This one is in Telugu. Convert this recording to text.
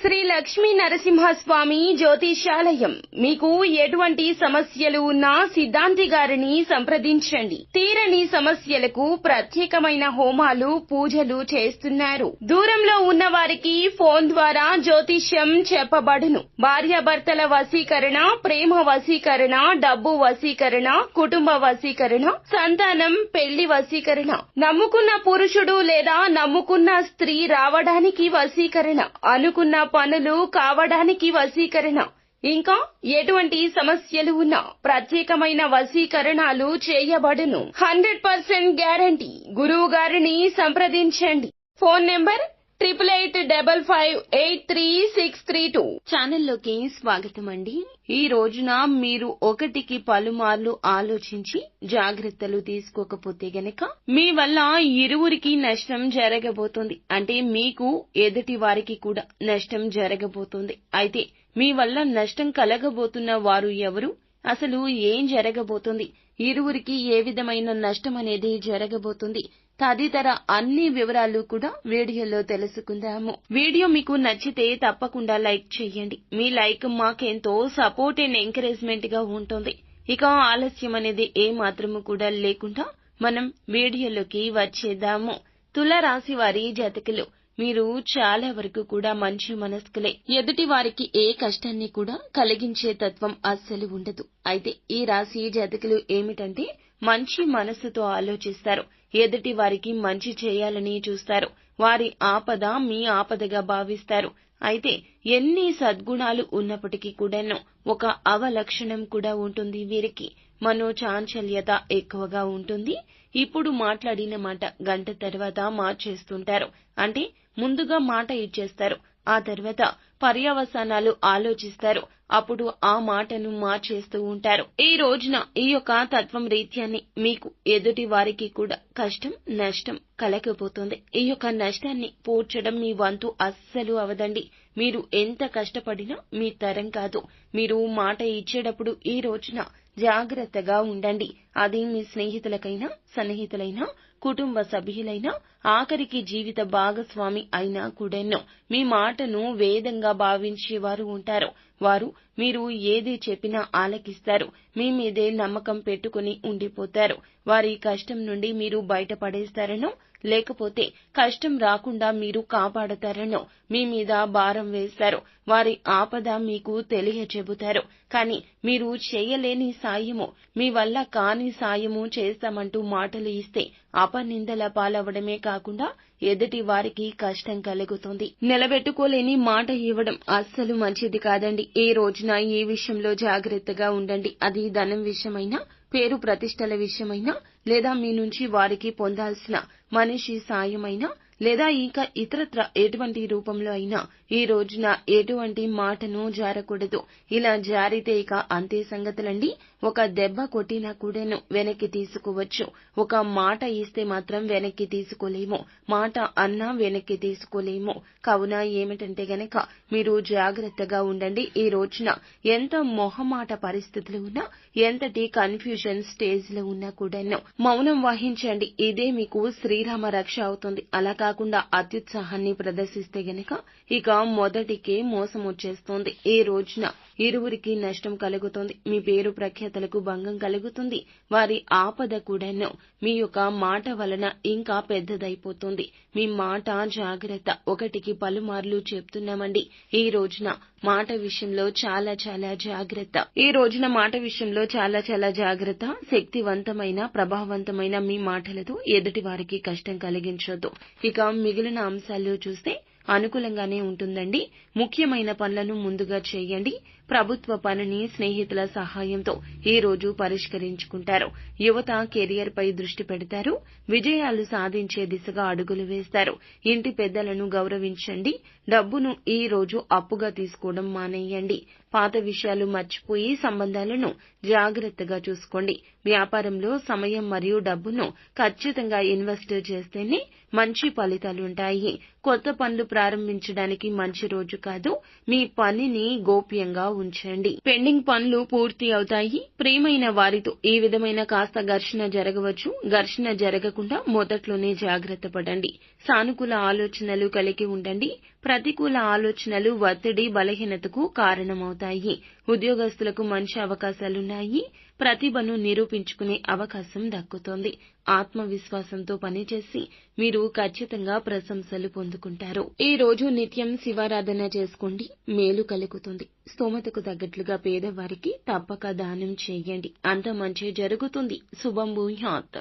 శ్రీ లక్ష్మీ నరసింహస్వామి జ్యోతిష్యాలయం. మీకు ఎటువంటి సమస్యలు ఉన్నా సిద్ధాంతి గారిని సంప్రదించండి. తీరని సమస్యలకు ప్రత్యేకమైన హోమాలు, పూజలు చేస్తున్నారు. దూరంలో ఉన్న వారికి ఫోన్ ద్వారా జ్యోతిష్యం చెప్పబడును. భార్యాభర్తల వశీకరణ, ప్రేమ వశీకరణ, డబ్బు వశీకరణ, కుటుంబ వశీకరణ, సంతానం, పెళ్లి వశీకరణ, నమ్ముకున్న పురుషుడు లేదా నమ్ముకున్న స్త్రీ రావడానికి వశీకరణ, అనుకున్న పనులు కావడానికి వశీకరణ, ఇంకా ఎటువంటి సమస్యలు ఉన్నా ప్రత్యేకమైన వశీకరణాలు చేయబడును. 100% గ్యారంటీ. గురువు గారిని సంప్రదించండి. Phone number 8855583632. ఛానల్లోకి స్వాగతం అండి. ఈ రోజున మీరు ఒకటికి పలుమార్లు ఆలోచించి జాగ్రత్తలు తీసుకోకపోతే గనక మీ వల్ల ఇరువురికి నష్టం జరగబోతుంది. అంటే మీకు ఎదుటి వారికి కూడా నష్టం జరగబోతుంది. అయితే మీ వల్ల నష్టం కలగబోతున్న వారు ఎవరు, అసలు ఏం జరగబోతుంది, ఇరువురికి ఏ విధమైన నష్టం అనేది జరగబోతుంది, తదితర అన్ని వివరాలు కూడా వీడియోలో తెలుసుకుందాము. వీడియో మీకు నచ్చితే తప్పకుండా లైక్ చేయండి. మీ లైక్ మాకెంతో సపోర్ట్ అండ్ ఎంకరేజ్మెంట్ గా ఉంటుంది. ఇక ఆలస్యం అనేది ఏ మాత్రము కూడా లేకుండా మనం వీడియోలోకి వచ్చేద్దాము. తులారాశి వారి జాతకులు, మీరు చాలా వరకు కూడా మంచి మనస్కులే. ఎదుటి వారికి ఏ కష్టాన్ని కూడా కలిగించే తత్వం అస్సలు ఉండదు. అయితే ఈ రాశి జాతకులు ఏమిటంటే మంచి మనస్సుతో ఆలోచిస్తారు. ఎదుటి వారికి మంచి చేయాలని చూస్తారు. వారి ఆపద మీ ఆపదగా భావిస్తారు. అయితే ఎన్ని సద్గుణాలు ఉన్నప్పటికీ కూడాను ఒక అవలక్షణం కూడా ఉంటుంది. వీరికి మనోచాంచల్యత ఎక్కువగా ఉంటుంది. ఇప్పుడు మాట్లాడిన మాట గంట తర్వాత మార్చేస్తుంటారు. అంటే ముందుగా మాట ఇచ్చేస్తారు, ఆ తర్వాత పర్యవసానాలు ఆలోచిస్తారు, అప్పుడు ఆ మాటను మార్చేస్తూ ఉంటారు. ఈ రోజున ఈ యొక్క తత్వం రీత్యాన్ని మీకు ఎదుటి వారికి కూడా కష్టం, నష్టం కలగబోతోంది. ఈ యొక్క నష్టాన్ని పూడ్చడం మీ వంతు అస్సలు అవదండి. మీరు ఎంత కష్టపడినా మీ తరం కాదు. మీరు మాట ఇచ్చేటప్పుడు ఈ రోజున జాగ్రత్తగా ఉండండి. అది మీ స్నేహితులకైనా, సన్నిహితులైనా, కుటుంబ సభ్యులైనా, ఆఖరికి జీవిత భాగస్వామి అయినా కూడాను మీ మాటను వేదంగా భావించేవారు ఉంటారు. వారు మీరు ఏది చెప్పినా ఆలకిస్తారు. మీ మీదే నమ్మకం పెట్టుకుని ఉండిపోతారు. వారి కష్టం నుండి మీరు బయటపడేస్తారనో, లేకపోతే కష్టం రాకుండా మీరు కాపాడతారనో మీ మీద భారం వేస్తారు. వారి ఆపద మీకు తెలియచెబుతారు. కానీ మీరు చేయలేని సాయము, మీ వల్ల కాని సాయము చేస్తామంటూ మాటలు ఇస్తే అపనిందల పాలవడమే కాకుండా ఎదుటి వారికి కష్టం కలుగుతుంది. నిలబెట్టుకోలేని మాట ఇవ్వడం అస్సలు మంచిది కాదండి. ఈ రోజున ఈ విషయంలో జాగ్రత్తగా ఉండండి. అది ధనం విషయమైనా, పేరు ప్రతిష్టల విషయమైనా, లేదా మీ నుంచి వారికి పొందాల్సిన మనిషి సాయమైనా, లేదా ఇంకా ఇతరత్ర ఎటువంటి రూపంలో అయినా ఈ రోజున ఎటువంటి మాటను జారకూడదు. ఇలా జారితే ఇక అంతే సంగతులండి. ఒక దెబ్బ కొట్టినా కూడాను వెనక్కి తీసుకోవచ్చు. ఒక మాట ఇస్తే మాత్రం వెనక్కి తీసుకోలేము. మాట అన్నా వెనక్కి తీసుకోలేము. కావున ఏమిటంటే గనక మీరు జాగ్రత్తగా ఉండండి. ఈ రోజున ఎంత మొహమాట పరిస్థితులు ఉన్నా, ఎంతటి కన్ఫ్యూజన్ స్టేజ్ లో ఉన్నా కూడాను మౌనం వహించండి. ఇదే మీకు శ్రీరామ రక్ష అవుతుంది. అలా కాకుండా అత్యుత్సాహాన్ని ప్రదర్శిస్తే గనక ఇక మొదటికే మోసం వచ్చేస్తోంది. ఈ రోజున ఇరువురికి నష్టం కలుగుతుంది. మీ పేరు ప్రఖ్యాతలకు భంగం కలుగుతుంది. వారి ఆపద కూడాను మీ యొక్క మాట వలన ఇంకా పెద్దదైపోతుంది. మీ మాట జాగ్రత్త. ఒకటికి పలుమార్లు చెప్తున్నామండి. ఈ రోజున మాట విషయంలో చాలా చాలా జాగ్రత్త. ఈ రోజున మాట విషయంలో చాలా చాలా జాగ్రత్త. శక్తివంతమైన, ప్రభావవంతమైన మీ మాటలతో ఎదుటి వారికి కష్టం కలిగించొద్దు. ఇక మిగిలిన అంశాలు చూస్తే అనుకూలంగానే ఉంటుందండి. ముఖ్యమైన పనులను ముందుగా చేయండి. ప్రభుత్వ పనిని స్నేహితుల సహాయంతో ఈ రోజు పరిష్కరించుకుంటారు. యువత కెరియర్ పై దృష్టి పెడతారు. విజయాలు సాధించే దిశగా అడుగులు వేస్తారు. ఇంటి పెద్దలను గౌరవించండి. డబ్బును ఈ రోజు అప్పుగా తీసుకోవడం మానేయండి. పాత విషయాలు మర్చిపోయి సంబంధాలను జాగ్రత్తగా చూసుకోండి. వ్యాపారంలో సమయం మరియు డబ్బును ఖచ్చితంగా ఇన్వెస్ట్ చేస్తేనే మంచి ఫలితాలుంటాయి. కొత్త పనులు ప్రారంభించడానికి మంచి రోజు కాదు. మీ పనిని గోప్యంగా ఉంచండి. పెండింగ్ పనులు పూర్తి అవుతాయి. ప్రియమైన వారితో ఈ విధమైన కాస్త ఘర్షణ జరగవచ్చు. ఘర్షణ జరగకుండా మొదట్లోనే జాగ్రత్త పడండి. సానుకూల ఆలోచనలు కలిగి ఉండండి. ప్రతికూల ఆలోచనలు ఒత్తిడి బలహీనతకు కారణమవుతాయి. ఉద్యోగస్తులకు మంచి అవకాశాలున్నాయి. ప్రతిభను నిరూపించుకునే అవకాశం దక్కుతోంది. ఆత్మవిశ్వాసంతో పనిచేసి మీరు ఖచ్చితంగా ప్రశంసలు పొందుకుంటారు. ఈ రోజు నిత్యం శివారాధన చేసుకోండి, మేలు కలుగుతుంది. స్తోమతకు తగ్గట్లుగా పేదవారికి తప్పక దానం చేయండి. అంత మంచి జరుగుతుంది. శుభం భూయాత్.